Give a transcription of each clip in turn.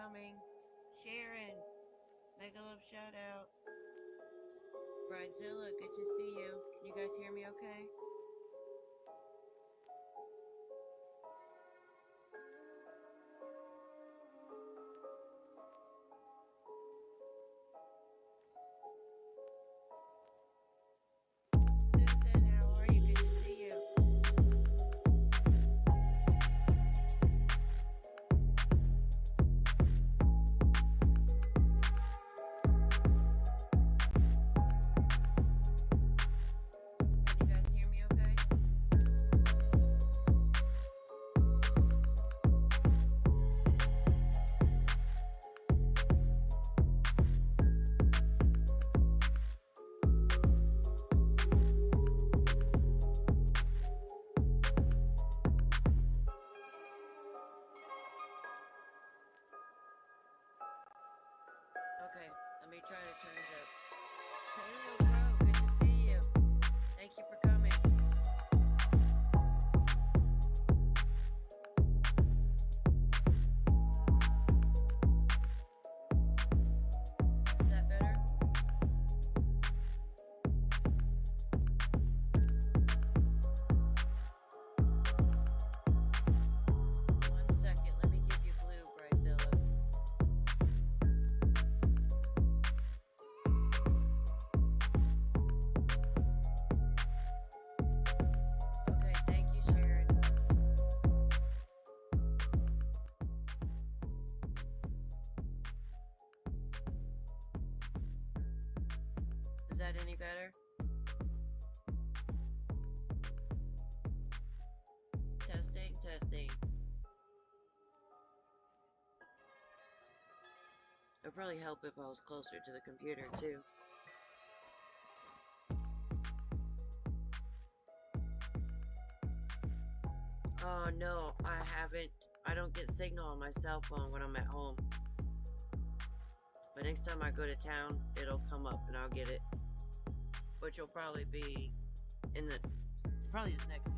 coming. Sharon, mega love shout out. Bridezilla, good to see you. Can you guys hear me okay? Susan, how are you? Good to see you. Can you guys hear me okay? Okay, let me try to turn it up. Paleo bro, good to see you. Thank you for coming. Is that better? One second, let me give you blue, Bridezilla. Okay, thank you, Sharon. Is that any better? Testing, testing. It'd probably help if I was closer to the computer too. Oh no, I haven't. I don't get signal on my cell phone when I'm at home. But next time I go to town, it'll come up and I'll get it. Which will probably be in the probably just next week.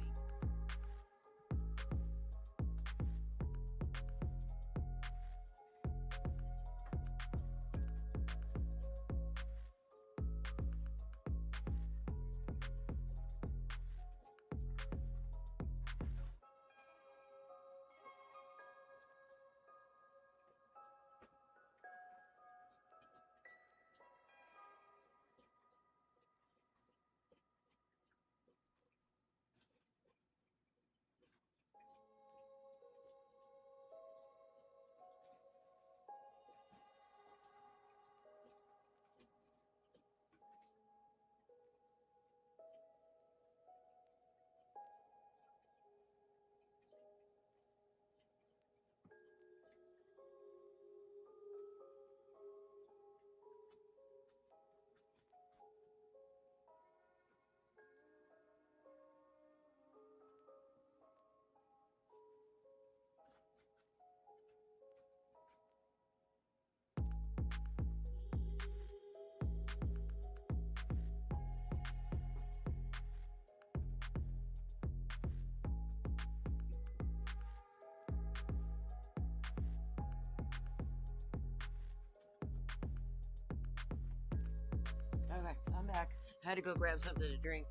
Okay, I'm back. I had to go grab something to drink.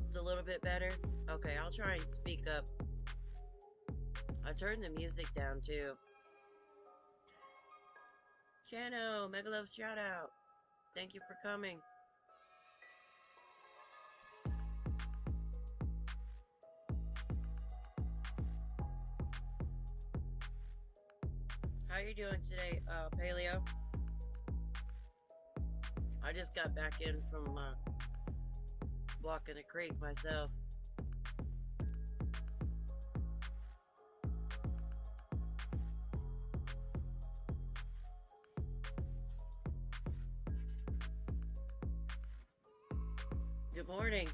It's a little bit better. Okay, I'll try and speak up. I turned the music down too. Chano, mega love shout out. Thank you for coming. How you doing today, Paleo? I just got back in from walking the creek myself. Good morning.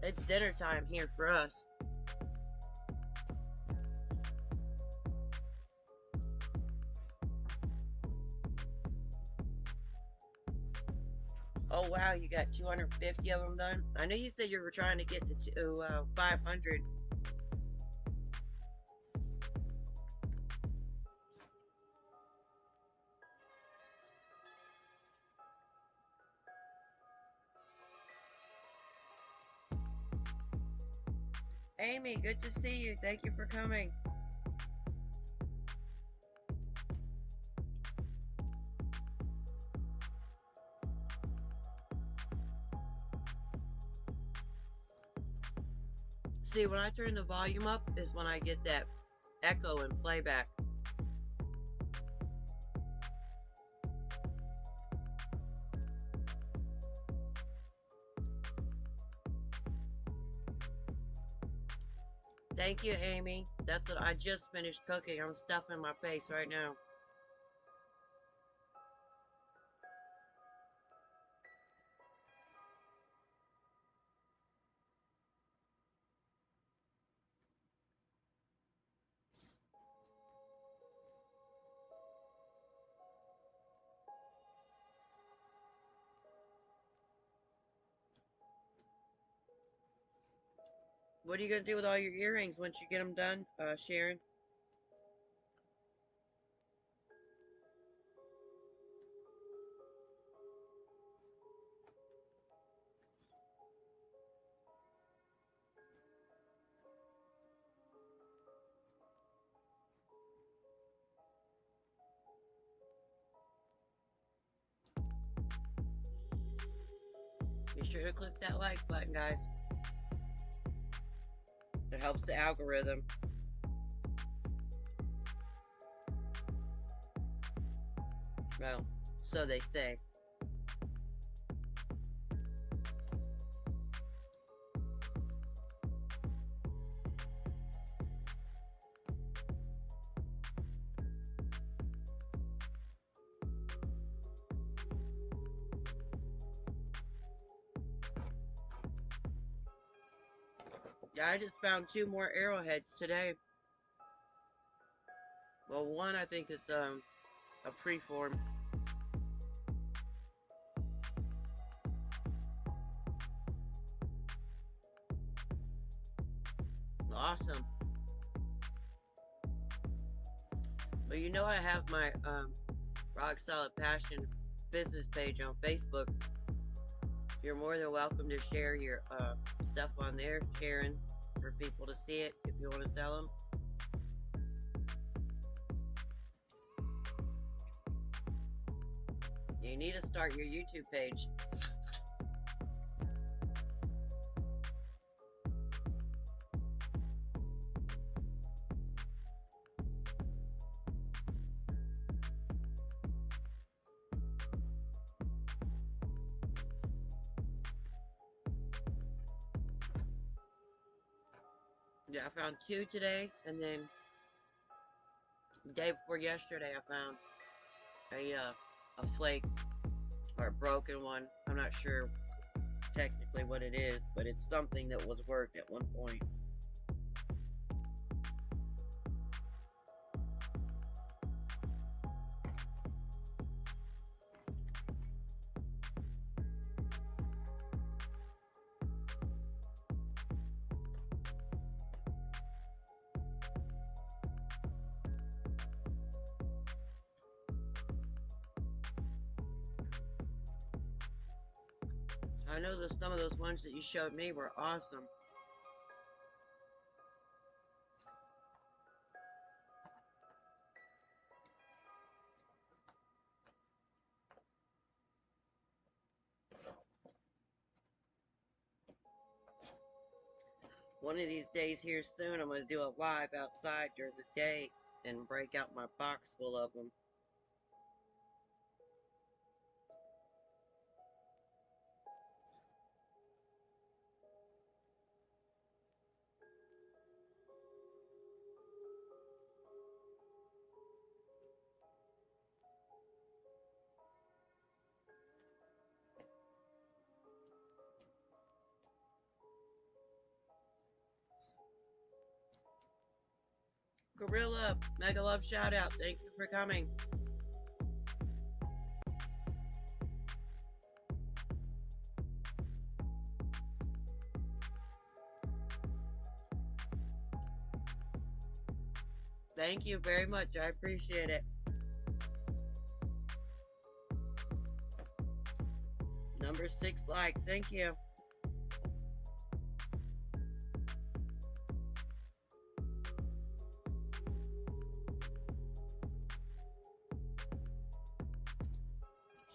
It's dinner time here for us. Oh wow, you got 250 of them done. I know you said you were trying to get to 500. Amy, good to see you. Thank you for coming. See, when I turn the volume up is when I get that echo and playback. Thank you, Amy. That's what I just finished cooking. I'm stuffing my face right now. What are you going to do with all your earrings once you get them done, Sharon? Be sure to click that like button, guys. It helps the algorithm. Well, so they say. I just found 2 more arrowheads today. Well, one I think is a preform. Awesome. Well, you know I have my Rock Solid Passion business page on Facebook. You're more than welcome to share your stuff on there, Sharon, for people to see it if you want to sell them. You need to start your YouTube page. Yeah, I found 2 today, and then the day before yesterday I found a flake or a broken one. I'm not sure technically what it is, but it's something that was worked at one point. I know that some of those ones that you showed me were awesome. One of these days here soon, I'm going to do a live outside during the day and break out my box full of them. Gorilla, mega love shout out. Thank you for coming. Thank you very much. I appreciate it. Number 6 like. Thank you.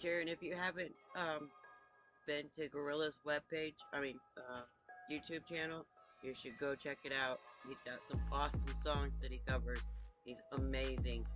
Sharon, if you haven't been to Gorilla's webpage, YouTube channel, you should go check it out. He's got some awesome songs that he covers. He's amazing.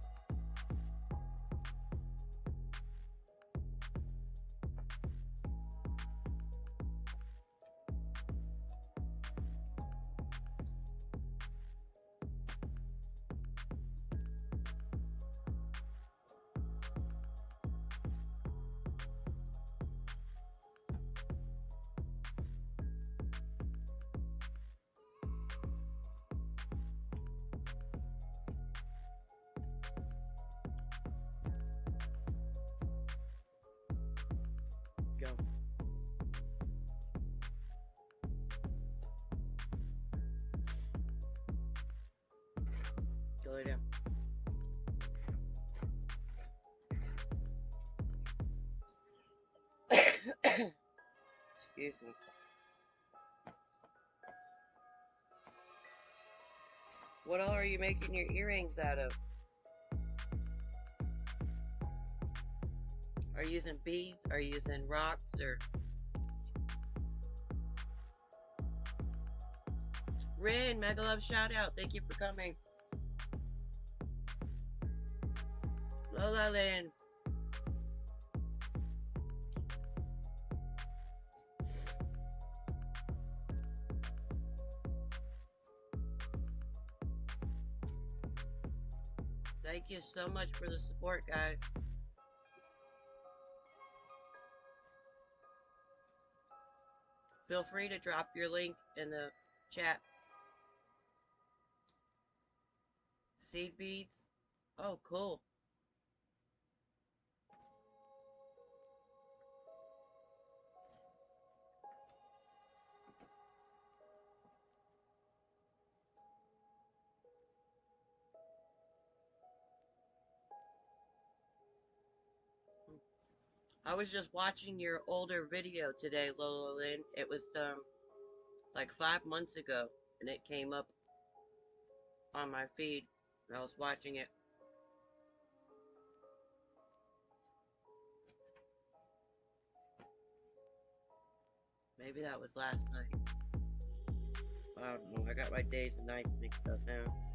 Go. Go lay down. Excuse me. What all are you making your earrings out of? Are you using beads? Are you using rocks? Or Rin, mega love shout out. Thank you for coming. Lola Lynn. Thank you so much for the support, guys. Feel free to drop your link in the chat. Seed beads. Oh, cool. I was just watching your older video today, Lola Lynn. It was like 5 months ago, and it came up on my feed. I was watching it. Maybe that was last night. I don't know. I got my days and nights mixed up now.